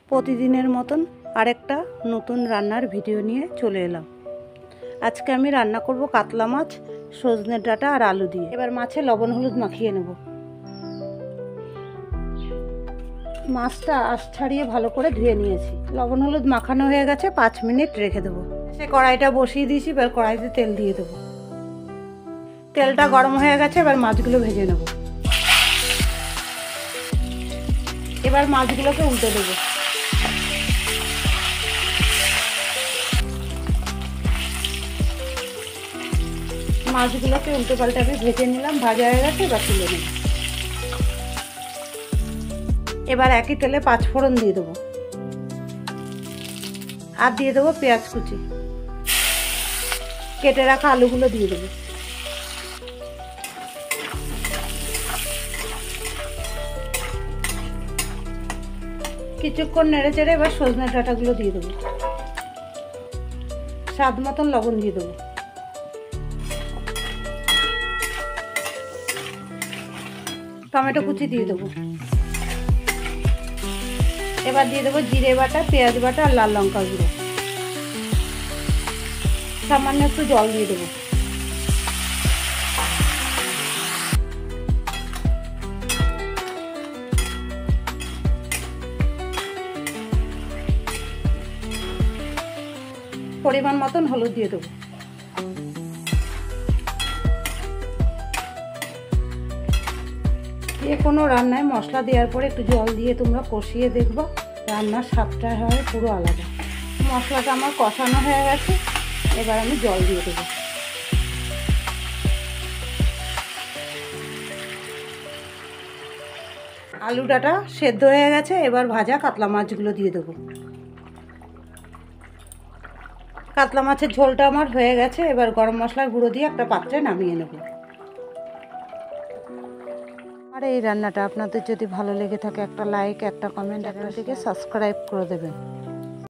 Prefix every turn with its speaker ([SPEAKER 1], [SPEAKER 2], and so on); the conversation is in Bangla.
[SPEAKER 1] প্রতিদিনের মতন আরেকটা নতুন রান্নার ভিডিও নিয়ে চলে এলাম। আজকে আমি রান্না করব কাতলা মাছ সজনে ডাঁটা আর আলু দিয়ে। এবার মাছে লবণ হলুদ মাখিয়ে নেব। মাছটা আঁশ ছাড়িয়ে ভালো করে ধুয়ে নিয়েছি। লবণ হলুদ মাখানো হয়ে গেছে, 5 মিনিট রেখে দেবো। সে কড়াইটা বসিয়ে দিয়েছি, এবার কড়াইতে তেল দিয়ে দেবো। তেলটা গরম হয়ে গেছে, এবার মাছগুলো ভেজে নেব। এবার মাছগুলোকে উল্টে দেবো। মাছগুলোকে উল্টে পাল্টে আমি ভেজে নিলাম, ভাজা হয়ে গেছে, এবার তুলে নেব। এবার একই তেলে 5 ফোড়ন দিয়ে দেবো আর দিয়ে দেবো পেঁয়াজ কুচি। কেটে রাখা আলুগুলো দিয়ে দেবো। কিছুক্ষণ নেড়ে চেড়ে এবার সজনে ডাঁটাগুলো দিয়ে দেবো। স্বাদ মতন লবণ দিয়ে দেবো। টমেটো কুচি দিয়ে দেবো। এবার দিয়ে দেবো জিরে বাটা, পেঁয়াজ বাটা আর লাল লঙ্কা গুঁড়ো। সামান্য একটু জল দিয়ে দেবো। পরিমাণ মতন হলুদ দিয়ে দেবো। যে কোনো রান্নায় মশলা দেওয়ার পরে একটু জল দিয়ে তোমরা কষিয়ে দেখবো, রান্নার স্বাদটা হয় পুরো আলাদা। মশলাটা আমার কষানো হয়ে গেছে, এবার আমি জল দিয়ে দেবো। আলু ডাঁটা সেদ্ধ হয়ে গেছে, এবার ভাজা কাতলা মাছগুলো দিয়ে দেবো। কাতলা মাছের ঝোলটা আমার হয়ে গেছে, এবার গরম মশলার গুঁড়ো দিয়ে একটা পাত্রে নামিয়ে নেব। আর এই রান্নাটা আপনাদের যদি ভালো লেগে থাকে একটা লাইক, একটা কমেন্ট, একটা থেকে সাবস্ক্রাইব করে দেবেন।